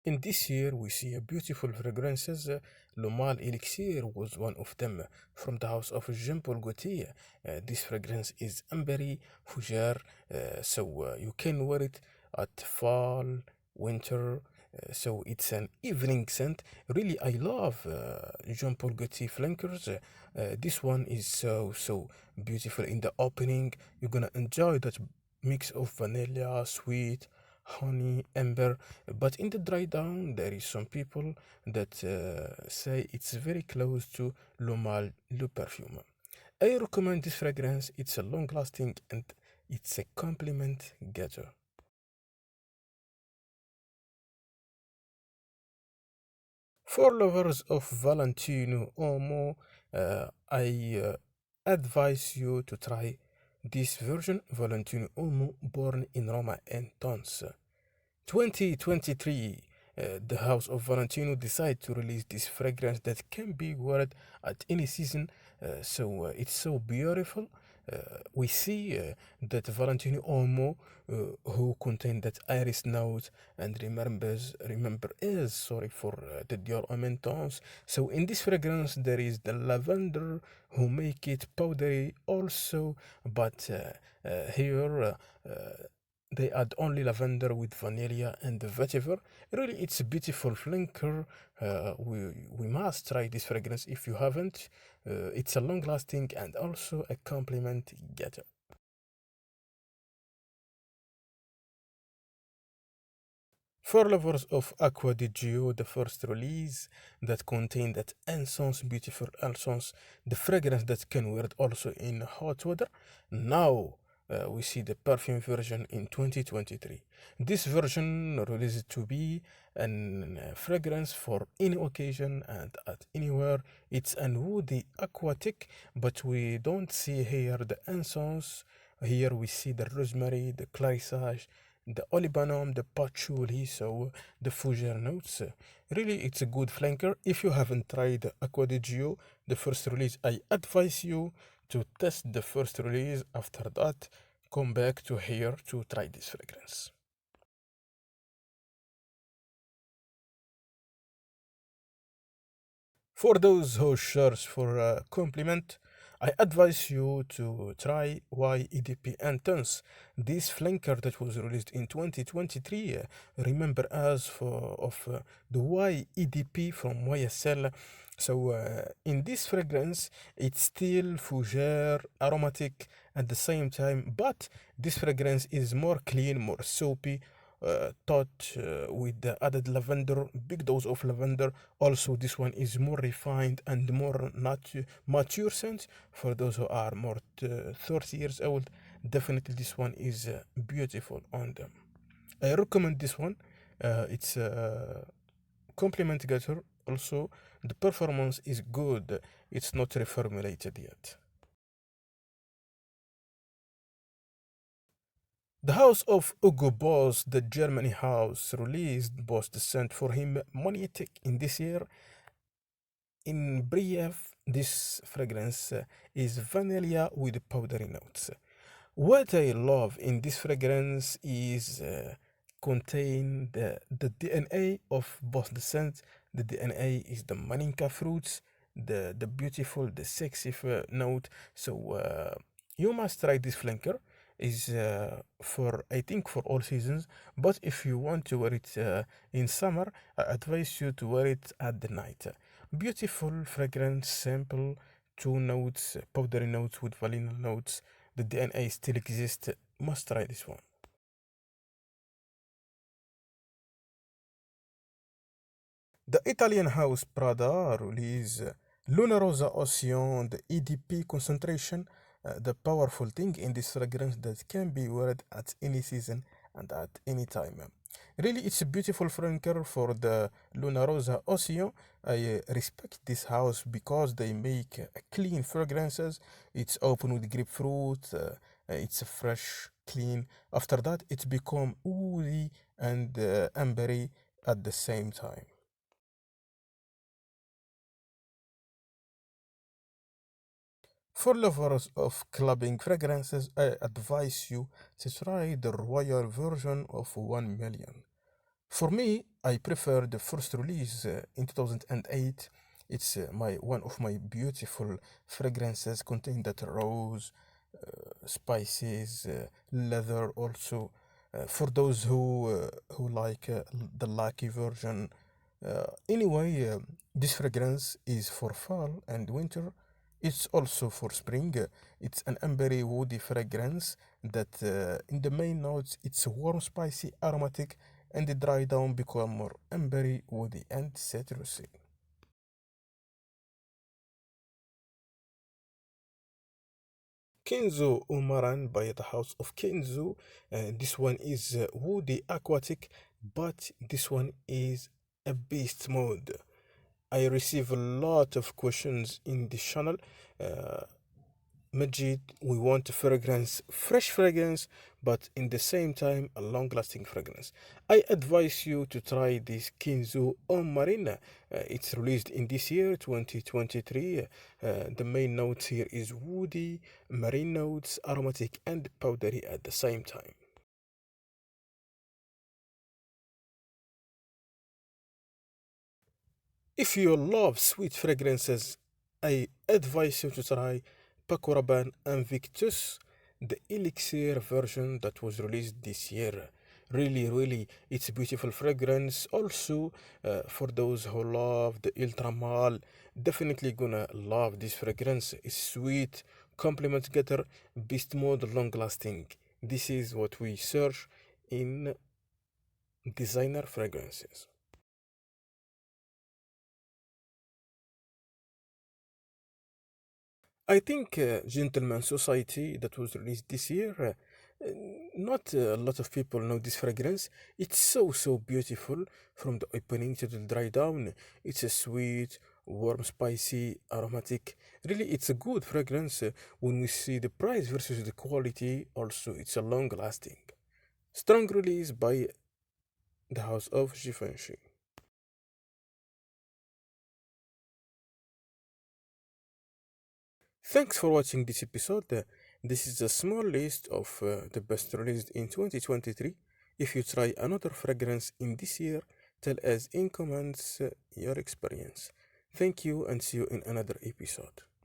In this year, we see a beautiful fragrances. L'Omal Elixir was one of them from the house of Jean Paul Gaultier. This fragrance is ambery fougere, so you can wear it at fall, winter. So it's an evening scent. Really, I love Jean Paul Gaultier flankers. This one is so beautiful in the opening. You're gonna enjoy that mix of vanilla, sweet, honey, amber, but in the dry down, there is some people that say it's very close to L'Omal Le Perfume. I recommend this fragrance. It's a long lasting and it's a compliment getter. For lovers of Valentino Uomo, I advise you to try this version Valentino Uomo born in Roma and Tons. 2023, the House of Valentino decided to release this fragrance that can be worn at any season. So it's so beautiful. We see that Valentino Uomo, who contain that iris note and remember is sorry for the Dior Homme Intense. So in this fragrance there is the lavender who make it powdery also, but here. They add only lavender with vanilla and vetiver. Really, it's a beautiful flanker. We must try this fragrance if you haven't. It's a long lasting and also a compliment getter. For lovers of Aqua di Gio, the first release that contained that Essence, beautiful Essence, the fragrance that can wear it also in hot weather. Now we see the perfume version in 2023. This version released to be an fragrance for any occasion and at anywhere. It's an woody aquatic, but we don't see here the Essence. Here we see the rosemary, the clarissage, the olibanum, the patchouli, so the fougere notes. Really, it's a good flanker. If you haven't tried Aqua di Gio, the first release, I advise you to test the first release. After that, come back to here to try this fragrance. For those who search for a compliment, I advise you to try YEDP Intense. This flanker that was released in 2023, remember us of the YEDP from YSL. So in this fragrance, it's still fougere, aromatic at the same time, but this fragrance is more clean, more soapy, touch with the added lavender, big dose of lavender. Also, this one is more refined and more mature scent for those who are more 30 years old. Definitely, this one is beautiful on them. I recommend this one. It's a compliment getter. Also, the performance is good. It's not reformulated yet. The House of Hugo Boss, the Germany house, released Boss Descent for him Magnetic in this year. In brief, this fragrance is vanilla with powdery notes. What I love in this fragrance is contain the DNA of Boss Descent. The DNA is the maninka fruits, the beautiful, the sexy note. So you must try this flanker is for I think for all seasons. But if you want to wear it in summer, I advise you to wear it at the night. Beautiful fragrance, simple, two notes, powdery notes with vanilla notes. The DNA still exists. Must try this one. The Italian house Prada release Luna Rosa Ocean, the EDP concentration, the powerful thing in this fragrance that can be worn at any season and at any time. Really, it's a beautiful flanker for the Luna Rosa Ocean. I respect this house because they make clean fragrances. It's open with grapefruit. It's fresh, clean. After that, it become woody and ambery at the same time. For lovers of clubbing fragrances, I advise you to try the royal version of 1 million. For me, I prefer the first release in 2008. It's my one of my beautiful fragrances contain that rose, spices, leather also. For those who like the lucky version. Anyway, this fragrance is for fall and winter. It's also for spring. It's an ambery woody fragrance that in the main notes it's warm, spicy, aromatic, and the dry down become more ambery, woody, and citrusy. Kenzo Umaran by the House of Kenzo. This one is woody aquatic, but this one is a beast mode. I receive a lot of questions in this channel. Uh, Majid, we want a fragrance, fresh fragrance, but in the same time, a long lasting fragrance. I advise you to try this Kinzu on Marina. It's released in this year, 2023. The main notes here is woody, marine notes, aromatic, and powdery at the same time. If you love sweet fragrances, I advise you to try Pacoraban Invictus, the Elixir version that was released this year. Really, it's a beautiful fragrance. Also, for those who love the Ultramal, definitely gonna love this fragrance. It's sweet, compliment getter, beast mode, long lasting. This is what we search in designer fragrances. I think Gentleman Society that was released this year. Not a lot of people know this fragrance. It's so beautiful from the opening to the dry down. It's a sweet, warm, spicy, aromatic. Really, it's a good fragrance when we see the price versus the quality. Also, it's a long lasting. Strong release by the House of Givenchy. Thanks for watching this episode. This is a small list of the best released in 2023. If you try another fragrance in this year, tell us in comments your experience. Thank you and see you in another episode.